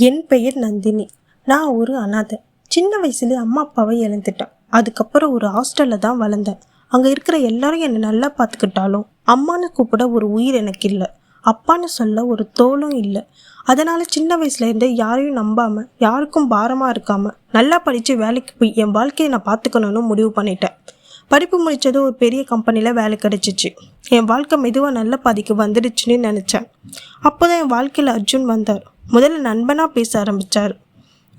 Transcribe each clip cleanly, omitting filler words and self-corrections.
என் பெயர் நந்தினி. நான் ஒரு அனாதை. சின்ன வயசுலேயே அம்மா அப்பாவை இழந்துட்டேன். அதுக்கப்புறம் ஒரு ஹாஸ்டலில் தான் வளர்ந்தேன். அங்கே இருக்கிற எல்லாரும் என்னை நல்லா பார்த்துக்கிட்டாலும் அம்மானு கூப்பிட ஒரு உயிர் எனக்கு இல்லை, அப்பான்னு சொல்ல ஒரு தோளும் இல்லை. அதனால் சின்ன வயசுலேருந்தே யாரையும் நம்பாமல் யாருக்கும் பாரமாக இருக்காமல் நல்லா படித்து வேலைக்கு போய் என் வாழ்க்கையை நான் பார்த்துக்கணுன்னு முடிவு பண்ணிட்டேன். படிப்பு முடித்ததும் ஒரு பெரிய கம்பெனியில் வேலை கிடச்சிச்சு. என் வாழ்க்கை மெதுவாக நல்ல பாதிக்கு வந்துடுச்சுன்னு நினச்சேன். அப்போ தான் என் வாழ்க்கையில் அர்ஜுன் வந்தார். முதல்ல நண்பனாக பேச ஆரம்பித்தார்.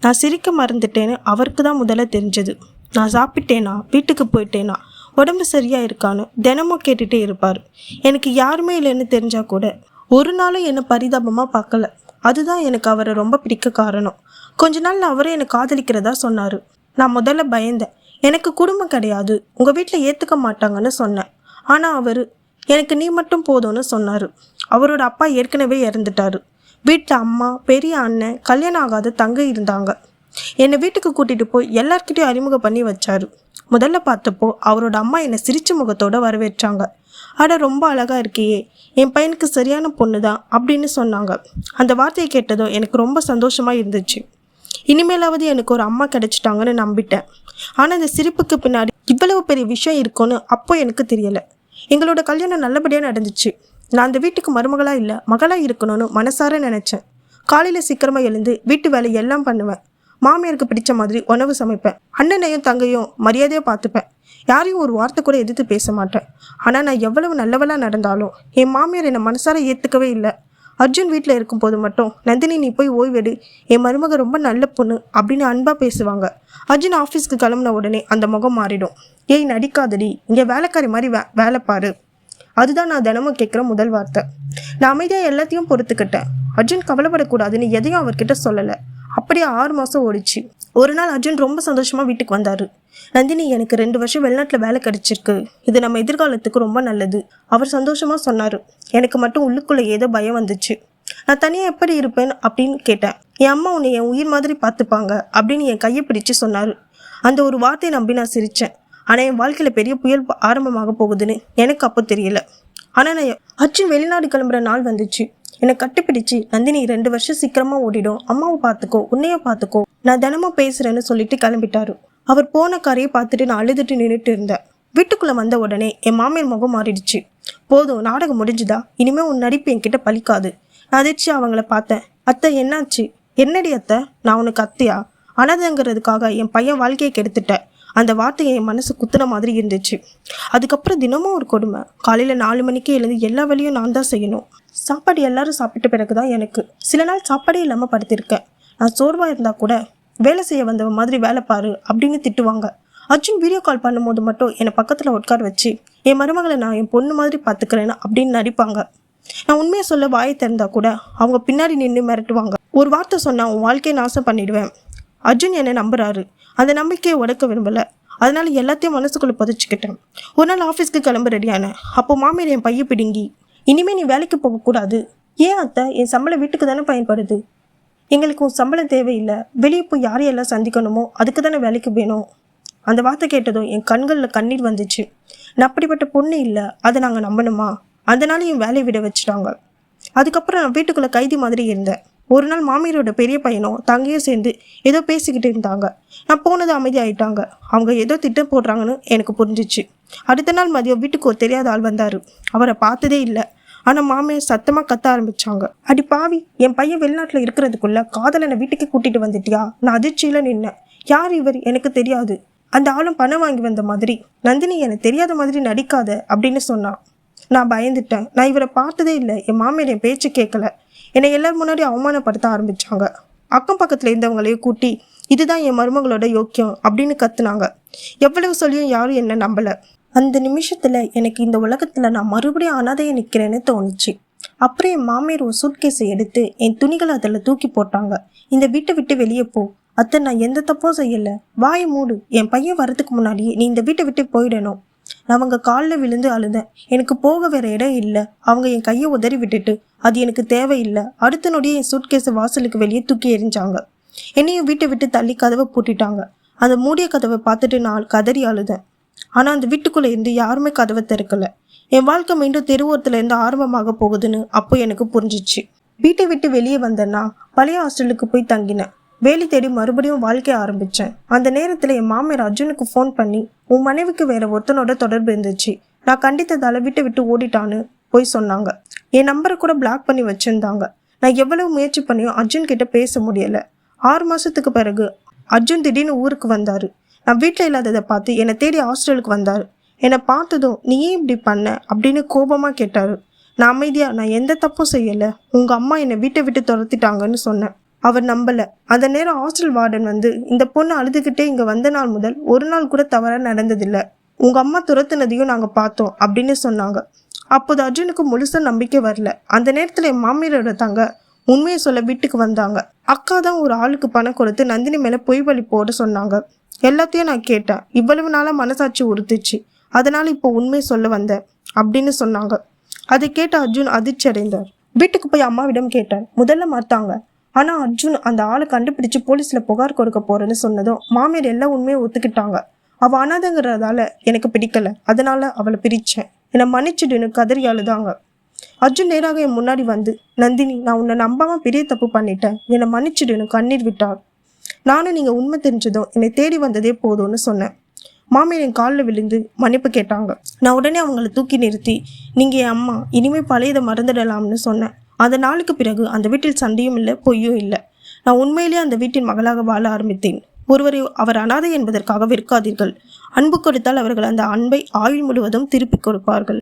நான் சிரிக்க மறந்துட்டேன்னு அவருக்கு தான் முதல்ல தெரிஞ்சது. நான் சாப்பிட்டேனா, வீட்டுக்கு போயிட்டேனா, உடம்பு சரியாக இருக்கான்னு தினமும் கேட்டுகிட்டே இருப்பார். எனக்கு யாருமே இல்லைன்னு தெரிஞ்சால் கூட ஒரு நாளும் என்னை பரிதாபமாக பார்க்கல. அதுதான் எனக்கு அவரை ரொம்ப பிடிக்க காரணம். கொஞ்ச நாள் அவரே என்னை காதலிக்கிறதா சொன்னார். நான் முதல்ல பயந்தேன். எனக்கு குடும்பம் கிடையாது, உங்கள் வீட்டில் ஏற்றுக்க மாட்டாங்கன்னு சொன்னேன். ஆனால் அவர் எனக்கு நீ மட்டும் போதும்னு சொன்னார். அவரோட அப்பா ஏற்கனவே இறந்துட்டார். வீட்டில் அம்மா, பெரிய அண்ணன், கல்யாணம் ஆகாத தங்கை இருந்தாங்க. என்னை வீட்டுக்கு கூட்டிகிட்டு போய் எல்லார்கிட்டையும் அறிமுகம் பண்ணி வச்சார். முதல்ல பார்த்தப்போ அவரோட அம்மா என்னை சிரிச்ச முகத்தோடு வரவேற்றாங்க. அட ரொம்ப அழகாக இருக்கியே, என் பையனுக்கு சரியான பொண்ணு தான் அப்படின்னு சொன்னாங்க. அந்த வார்த்தையை கேட்டதோ எனக்கு ரொம்ப சந்தோஷமாக இருந்துச்சு. இனிமேலாவது எனக்கு ஒரு அம்மா கிடைச்சிட்டாங்கன்னு நம்பிட்டேன். ஆனால் இந்த சிரிப்புக்கு பின்னாடி இவ்வளவு பெரிய விஷயம் இருக்குன்னு அப்போ எனக்கு தெரியலை. எங்களோட கல்யாணம் நல்லபடியாக நடந்துச்சு. நான் அந்த வீட்டுக்கு மருமகளாக இல்லை, மகளாக இருக்கணும்னு மனசார நினச்சேன். காலையில் சீக்கிரமாக எழுந்து வீட்டு வேலை எல்லாம் பண்ணுவேன். மாமியாருக்கு பிடிச்ச மாதிரி உணவு சமைப்பேன். அண்ணனையும் தங்கையும் மரியாதையாக பார்த்துப்பேன். யாரையும் ஒரு வார்த்தை கூட எதிர்த்து பேச மாட்டேன். ஆனால் நான் எவ்வளவு நல்லவளாக நடந்தாலும் என் மாமியார் என்னை மனசார ஏற்றுக்கவே இல்லை. அர்ஜுன் வீட்டில் இருக்கும்போது மட்டும் நந்தினி நீ போய் ஓய்வெடு, என் மருமக ரொம்ப நல்ல பொண்ணு அப்படின்னு அன்பாக பேசுவாங்க. அர்ஜுன் ஆஃபீஸ்க்கு கிளம்புன உடனே அந்த முகம் மாறிடும். ஏய் நடிக்காதடி, இங்கே வேலைக்காரி மாதிரி வேலை பாரு. அதுதான் நான் தினமும் கேட்குற முதல் வார்த்தை. நான் அமைதியாக எல்லாத்தையும் பொறுத்துக்கிட்டேன். அர்ஜுன் கவலைப்படக்கூடாதுன்னு எதையும் அவர்கிட்ட சொல்லலை. அப்படியே 6 மாதம் ஓடிச்சு. ஒரு நாள் அர்ஜுன் ரொம்ப சந்தோஷமாக வீட்டுக்கு வந்தார். நந்தினி, எனக்கு 2 வருஷம் வெளிநாட்டில் வேலை கிடைச்சிருக்கு, இது நம்ம எதிர்காலத்துக்கு ரொம்ப நல்லது. அவர் சந்தோஷமாக சொன்னார். எனக்கு மட்டும் உள்ளுக்குள்ளே ஏதோ பயம் வந்துச்சு. நான் தனியாக எப்படி இருப்பேன் அப்படின்னு கேட்டேன். என் அம்மா உன்னை என் உயிர் மாதிரி பார்த்துப்பாங்க அப்படின்னு என் கையை பிடிச்சு சொன்னார். அந்த ஒரு வார்த்தையை நம்பி நான் சிரித்தேன். ஆனால் என் வாழ்க்கையில் பெரிய புயல் ஆரம்பமாக போகுதுன்னு எனக்கு அப்போ தெரியல. ஆனால் நான் அர்ஜுன் வெளிநாடு கிளம்புற நாள் வந்துச்சு. என்னை கட்டிப்பிடிச்சு, நந்தினி 2 வருஷம் சீக்கிரமாக ஓடிடும், அம்மாவை பார்த்துக்கோ, உன்னைய பார்த்துக்கோ, நான் தினமும் பேசுகிறேன்னு சொல்லிட்டு கிளம்பிட்டாரு. அவர் போன காரையை பார்த்துட்டு நான் அழுதுட்டு நின்றுட்டு இருந்தேன். வீட்டுக்குள்ளே வந்த உடனே என் மாமியார் முகம் மாறிடுச்சு. போதும், நாடகம் முடிஞ்சுதா, இனிமேல் உன் நடிப்பு என்கிட்ட பலிக்காது. நான் அதிர்ச்சி அவங்கள பார்த்தேன். அத்தை என்னாச்சு? என்னடி அத்தை, நான் உனக்கு அத்தையா? அனாதைங்கிறதுக்காக என் பையன் வாழ்க்கையை கெடுத்துட்டேன். அந்த வார்த்தையை என் மனசு குத்துன மாதிரி இருந்துச்சு. அதுக்கப்புறம் தினமும் ஒரு கொடுமை. காலையில் 4 மணிக்கே எழுந்து எல்லா வேலையும் நான் தான் செய்யணும். சாப்பாடு எல்லாரும் சாப்பிட்ட பிறகு தான் எனக்கு. சில நாள் சாப்பாடே இல்லாமல் படுத்திருக்கேன். நான் சோர்வாக இருந்தால் கூட வேலை செய்ய வந்தவ மாதிரி வேலை பாரு அப்படின்னு திட்டுவாங்க. அர்ஜுன் வீடியோ கால் பண்ணும்போது மட்டும் என்னை பக்கத்தில் உட்கார வச்சு என் மருமகளை நான் என் பொண்ணு மாதிரி பார்த்துக்கிறேன்னு அப்படின்னு நடிப்பாங்க. நான் உண்மையை சொல்ல வாயை திறந்தா கூட அவங்க பின்னாடி நின்று மிரட்டுவாங்க. ஒரு வார்த்தை சொன்னால் உன் வாழ்க்கையை நாசம் பண்ணிடுவேன். அர்ஜுன் என்னை நம்புறாரு. அந்த நம்பிக்கையை உடைக்க விரும்பலை. அதனால எல்லாத்தையும் மனசுக்குள்ளே புதைச்சிக்கிட்டேன். ஒரு நாள் ஆஃபீஸ்க்கு கிளம்ப ரெடியானேன். அப்போ மாமியார் என் பையை பிடுங்கி, இனிமேல் நீ வேலைக்கு போகக்கூடாது. ஏன் அத்தை, என் சம்பளம் வீட்டுக்கு தானே பயன்படுது. எங்களுக்கு உன் சம்பளம் தேவையில்லை. வெளியே போய் யாரையெல்லாம் சந்திக்கணுமோ அதுக்கு தானே வேலைக்கு வேணும். அந்த வார்த்தை கேட்டதும் என் கண்களில் கண்ணீர் வந்துச்சு. நான் அப்படிப்பட்ட பொண்ணு இல்லை, அதை நாங்கள் நம்பணுமா? அதனால என் வேலையை விட வச்சுட்டாங்க. அதுக்கப்புறம் நான் வீட்டுக்குள்ளே கைதி மாதிரி இருந்தேன். ஒரு நாள் மாமியாரோட பெரிய பையனும் தங்கையும் சேர்ந்து ஏதோ பேசிக்கிட்டு இருந்தாங்க. நான் போனது அமைதியாயிட்டாங்க. அவங்க ஏதோ திட்டம் போடுறாங்கன்னு எனக்கு புரிஞ்சிச்சு. அடுத்த நாள் மதியம் வீட்டுக்கு ஒரு தெரியாத ஆள் வந்தார். அவரை பார்த்ததே இல்லை. ஆனால் மாமியார் சத்தமாக கத்த ஆரம்பித்தாங்க. அடி பாவி, என் பையன் வெளிநாட்டில் இருக்கிறதுக்குள்ள காதலனை வீட்டுக்கு கூட்டிகிட்டு வந்துட்டியா? நான் அதிர்ச்சியில் நின்னேன். யார் இவர்? எனக்கு தெரியாது. அந்த ஆளும் பணம் வாங்கி வந்த மாதிரி, நந்தினி எனக்கு தெரியாத மாதிரி நடிக்காத அப்படின்னு சொன்னான். நான் பயந்துட்டேன். நான் இவரை பார்த்ததே இல்லை. என் மாமியார் என் பேச்சு கேட்கல. என்னை எல்லாரும் முன்னாடி அவமானப்படுத்த ஆரம்பித்தாங்க. அக்கம் பக்கத்தில் இருந்தவங்களையும் கூட்டி இதுதான் என் மருமகளோட யோக்கியம் அப்படின்னு கத்துனாங்க. எவ்வளவு சொல்லியும் யாரும் என்ன நம்பலை. அந்த நிமிஷத்தில் எனக்கு இந்த உலகத்தில் நான் மறுபடியும் அனாதையை நிற்கிறேன்னு தோணுச்சு. அப்புறம் என் மாமியார் ஒரு சூட்கேஸை எடுத்து என் துணிகளை அதில் தூக்கி போட்டாங்க. இந்த வீட்டை விட்டு வெளியே போ அத்தை, நான் எந்த தப்பும் செய்யலை, வாயை மூடு, என் பையன் வரதுக்கு முன்னாடியே நீ இந்த வீட்டை விட்டு போயிடணும். நான் அவங்க காலில் விழுந்து அழுதேன். எனக்கு போக வேற இடம் இல்லை. அவங்க என் கையை உதறி விட்டுட்டு அது எனக்கு தேவையில்லை. அடுத்த நொடியே என் சூட்கேஸை வாசலுக்கு வெளியே தூக்கி எறிஞ்சாங்க. என்னையும் வீட்டை விட்டு தள்ளி கதவை பூட்டிட்டாங்க. அந்த மூடிய கதவை பார்த்துட்டு நான் கதறி அழுதேன். ஆனால் அந்த வீட்டுக்குள்ளே இருந்து யாருமே கதவை திறக்கலை. என் வாழ்க்கை மீண்டும் தெருவோரத்தில் இருந்து ஆரம்பமாக போகுதுன்னு அப்போ எனக்கு புரிஞ்சிச்சு. வீட்டை விட்டு வெளியே வந்தேன்னா பழைய ஹாஸ்டலுக்கு போய் தங்கினேன். வேலை தேடி மறுபடியும் வாழ்க்கைய ஆரம்பிச்சேன். அந்த நேரத்துல என் மாமியார் அர்ஜுனுக்கு ஃபோன் பண்ணி, உன் மனைவிக்கு வேற ஒருத்தனோட தொடர்பு இருந்துச்சு, நான் கண்டித்ததால வீட்டை விட்டு ஓடிட்டான்னு போய் சொன்னாங்க. என் நம்பரை கூட பிளாக் பண்ணி வச்சிருந்தாங்க. நான் எவ்வளவு முயற்சி பண்ணியும் அர்ஜுன் கிட்ட பேச முடியல. 6 மாசத்துக்கு பிறகு அர்ஜுன் திடீர்னு ஊருக்கு வந்தாரு. நான் வீட்டில் இல்லாததை பார்த்து என்னை தேடி ஹாஸ்டலுக்கு வந்தாரு. என்னை பார்த்ததும் நீ ஏன் இப்படி பண்ண அப்படின்னு கோபமா கேட்டாரு. நான் அமைதியா, நான் எந்த தப்பும் செய்யல, உங்க அம்மா என்னை வீட்டை விட்டு துரத்திட்டாங்கன்னு சொன்னேன். அவர் நம்பல. அந்த நேரம் ஹாஸ்டல் வார்டன் வந்து, இந்த பொண்ணு அழுதுகிட்டே இங்க வந்த நாள் முதல் ஒரு நாள் கூட தவறா நடந்ததில்ல, உங்க அம்மா துரத்துனதையும் நாங்க பார்த்தோம் அப்படின்னு சொன்னாங்க. அப்போது அர்ஜுனுக்கு முழுசா நம்பிக்கை வரல. அந்த நேரத்துல என் மாமியாரோட தங்க உண்மையை சொல்ல வீட்டுக்கு வந்தாங்க. அக்கா தான் ஒரு ஆளுக்கு பணம் கொடுத்து நந்தினி மேல பொய் வழி போட சொன்னாங்க. எல்லாத்தையும் நான் கேட்டேன். இவ்வளவு நாளா மனசாட்சி உறுத்துச்சு, அதனால இப்போ உண்மையை சொல்ல வந்தேன் அப்படின்னு சொன்னாங்க. அதை கேட்ட அர்ஜுன் அதிர்ச்சி அடைந்தார். வீட்டுக்கு போய் அம்மாவிடம் கேட்டார். முதல்ல மறுத்தாங்க. ஆனா அர்ஜுன் அந்த ஆளை கண்டுபிடிச்சு போலீஸ்ல புகார் கொடுக்க போறேன்னு சொன்னதும் மாமியார் எல்லா உண்மையை ஒத்துக்கிட்டாங்க. அவ அனாதைங்கிறதால எனக்கு பிடிக்கல, அதனால அவளை பிரிச்சேன், என்னை மன்னிச்சுடுன்னு கதறி அழுதாங்க. அர்ஜுன் நேராக என் முன்னாடி வந்து, நந்தினி, நான் உன்னை நம்பாம பெரிய தப்பு பண்ணிட்டேன், என்னை மன்னிச்சுடுன்னு கண்ணீர் விட்டார். நானும் நீங்க உண்மை தெரிஞ்சதும் என்னை தேடி வந்ததே போதும்னு சொன்னேன். மாமியார் என் காலில் விழுந்து மன்னிப்பு கேட்டாங்க. நான் உடனே அவங்கள தூக்கி நிறுத்தி, நீங்க என் அம்மா, இனிமே பழையதை மறந்துடலாம்னு சொன்னேன். அந்த நாளுக்கு பிறகு அந்த வீட்டில் சண்டையும் இல்லை, பொய்யும் இல்லை. நான் உண்மையிலேயே அந்த வீட்டின் மகளாக வாழ ஆரம்பித்தேன். ஒருவரை அவர் அனாதை என்பதற்காக வெறுக்காதீர்கள். அன்பு கொடுத்தால் அவர்கள் அந்த அன்பை ஆயுள் முழுவதும் திருப்பிக் கொடுப்பார்கள்.